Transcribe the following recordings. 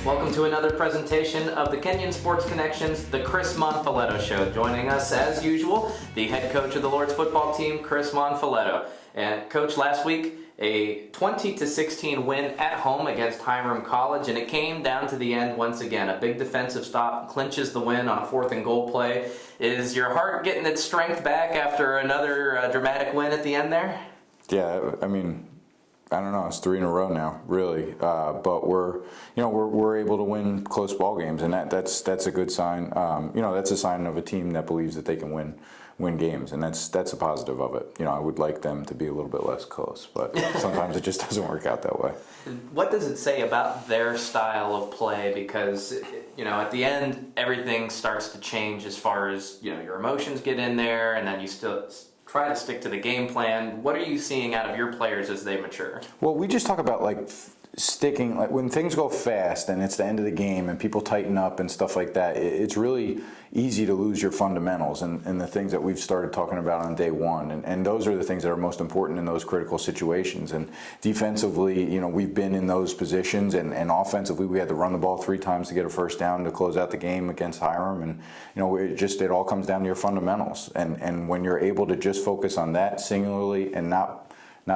Welcome to another presentation of the Kenyon Sports Connections, the Chris Monfiletto Show. Joining us, as usual, the head coach of the Lord's football team, Chris Monfiletto. And Coach, last week, a 20-16 win at home against Hiram College, and it came down to the end once again. A big defensive stop clinches the win on a 4th and goal play. Is your heart getting its strength back after another dramatic win at the end there? Yeah, I mean, I don't know. It's 3 in a row now, really. But we're able to win close ball games, and that's a good sign. That's a sign of a team that believes that they can win games, and that's a positive of it. I would like them to be a little bit less close, but sometimes it just doesn't work out that way. What does it say about their style of play? Because at the end, everything starts to change as far as your emotions get in there, and then you still try to stick to the game plan. What are you seeing out of your players as they mature? Well, we just talk about sticking, when things go fast and it's the end of the game and people tighten up and stuff like that. It's really easy to lose your fundamentals and the things that we've started talking about on day one. And those are the things that are most important in those critical situations. And defensively, we've been in those positions, and offensively, we had to run the ball 3 times to get a first down to close out the game against Hiram. And it all comes down to your fundamentals. And when you're able to just focus on that singularly and not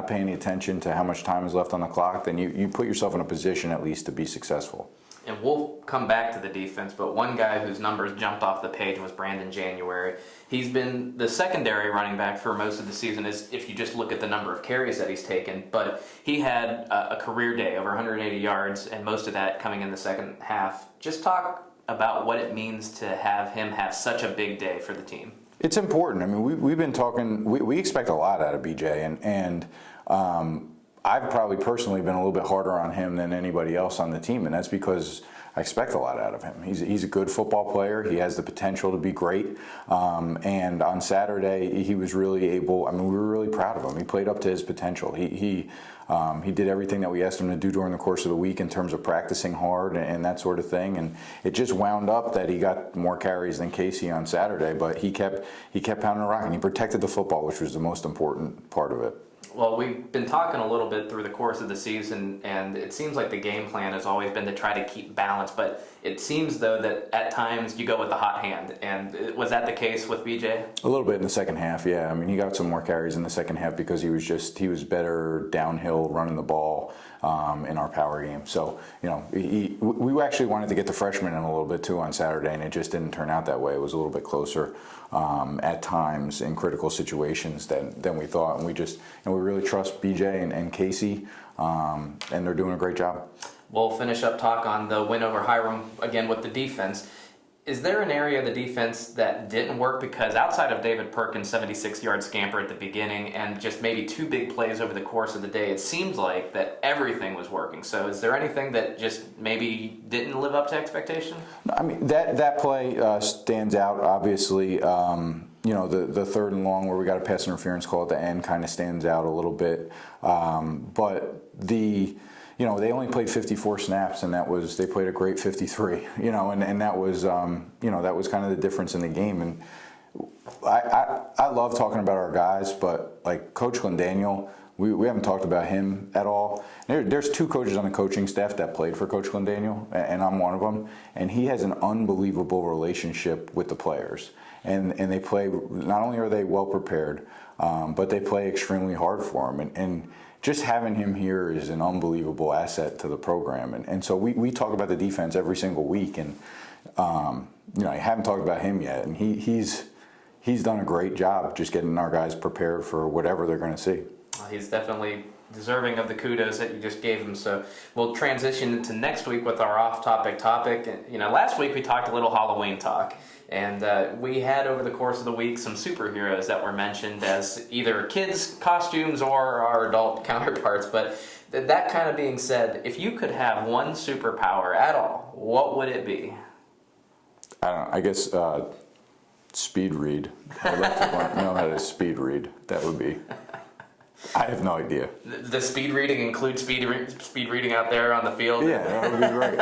paying any attention to how much time is left on the clock, then you put yourself in a position at least to be successful. And we'll come back to the defense, but one guy whose numbers jumped off the page was Brandon January. He's been the secondary running back for most of the season, if you just look at the number of carries that he's taken. But he had a career day, over 180 yards, and most of that coming in the second half. Just talk about what it means to have him have such a big day for the team. It's important. I mean, we've been talking. We expect a lot out of BJ, and I've probably personally been a little bit harder on him than anybody else on the team, and that's because I expect a lot out of him. He's a good football player. He has the potential to be great. And on Saturday, he was really able. I mean, we were really proud of him. He played up to his potential. He did everything that we asked him to do during the course of the week in terms of practicing hard and that sort of thing. And it just wound up that he got more carries than Casey on Saturday, but he kept pounding the rock, and he protected the football, which was the most important part of it. Well, we've been talking a little bit through the course of the season, and it seems like the game plan has always been to try to keep balance, but it seems, though, that at times you go with the hot hand. And was that the case with BJ? A little bit in the second half, yeah. I mean, he got some more carries in the second half because he was better downhill running the ball in our power game. So, we actually wanted to get the freshman in a little bit, too, on Saturday, and it just didn't turn out that way. It was a little bit closer at times in critical situations than we thought. And we really trust BJ and Casey, and they're doing a great job. We'll finish up talk on the win over Hiram again with the defense. Is there an area of the defense that didn't work? Because outside of David Perkins' 76-yard scamper at the beginning and just maybe 2 big plays over the course of the day, it seems like that everything was working. So is there anything that just maybe didn't live up to expectation? I mean, that play stands out, obviously. The 3rd and long where we got a pass interference call at the end kind of stands out a little bit. But they only played 54 snaps, and they played a great 53. And that was that was kind of the difference in the game. And I love talking about our guys, but like Coach Glendaniel, we haven't talked about him at all. There's 2 coaches on the coaching staff that played for Coach Glendaniel, and I'm one of them. And he has an unbelievable relationship with the players. And they play, not only are they well prepared, but they play extremely hard for him. And just having him here is an unbelievable asset to the program. And so we talk about the defense every single week. And, I haven't talked about him yet. And he's done a great job just getting our guys prepared for whatever they're going to see. He's definitely deserving of the kudos that you just gave him. So we'll transition into next week with our off-topic topic. Last week we talked a little Halloween talk. And we had, over the course of the week, some superheroes that were mentioned as either kids' costumes or our adult counterparts. But that kind of being said, if you could have one superpower at all, what would it be? I don't know. I guess speed read. I'd like to know how to speed read. That would be. I have no idea. The speed reading includes speed reading out there on the field? Yeah, that would be great.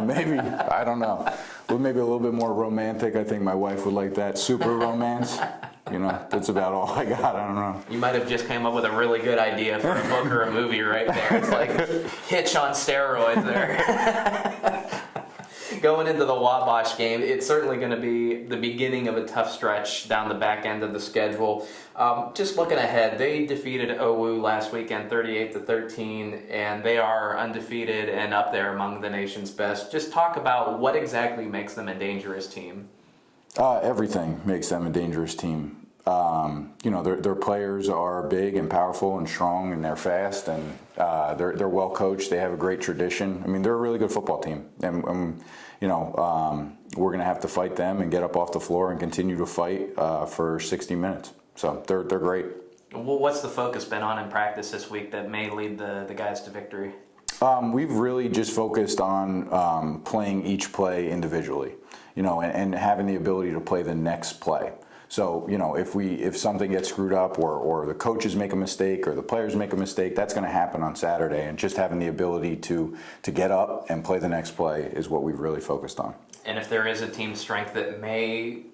Maybe, I don't know. Well, maybe a little bit more romantic. I think my wife would like that. Super romance. That's about all I got. I don't know. You might have just came up with a really good idea for a book or a movie right there. It's like Hitch on steroids there. going into the Wabash game, it's certainly going to be the beginning of a tough stretch down the back end of the schedule. Just looking ahead, they defeated OU last weekend 38-13, and they are undefeated and up there among the nation's best. Just talk about what exactly makes them a dangerous team. Everything makes them a dangerous team. Their players are big and powerful and strong, and they're fast, and they're well coached. They have a great tradition. I mean, they're a really good football team, and we're going to have to fight them and get up off the floor and continue to fight for 60 minutes. So they're great. Well, what's the focus been on in practice this week that may lead the guys to victory? We've really just focused on playing each play individually, and having the ability to play the next play. So, if something gets screwed up or the coaches make a mistake or the players make a mistake, that's going to happen on Saturday. And just having the ability to get up and play the next play is what we've really focused on. And if there is a team strength that may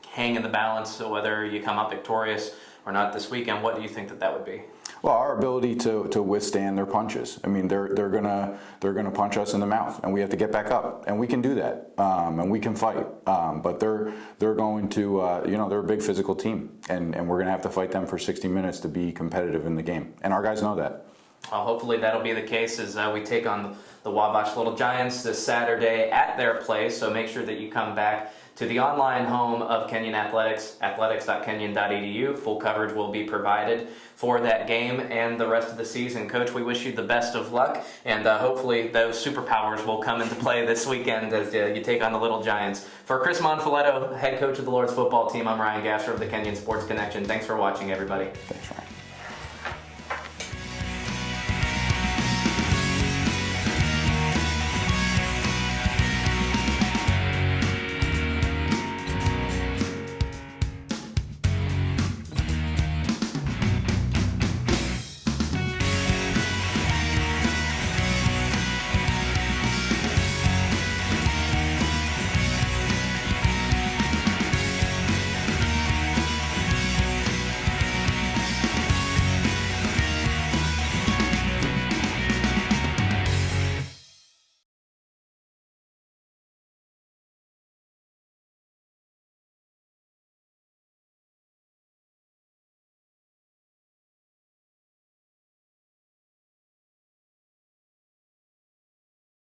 hang in the balance, so whether you come up victorious or not this weekend, what do you think that would be? Well, our ability to withstand their punches. I mean, they're gonna punch us in the mouth, and we have to get back up, and we can do that, and we can fight. But they're going to, they're a big physical team, and we're gonna have to fight them for 60 minutes to be competitive in the game, and our guys know that. Well, hopefully that'll be the case as we take on the Wabash Little Giants this Saturday at their place. So make sure that you come back to the online home of Kenyon Athletics, athletics.kenyon.edu. Full coverage will be provided for that game and the rest of the season. Coach, we wish you the best of luck, and hopefully those superpowers will come into play this weekend as you take on the Little Giants. For Chris Monfiletto, head coach of the Lord's football team, I'm Ryan Gasser of the Kenyon Sports Connection. Thanks for watching, everybody. Thanks.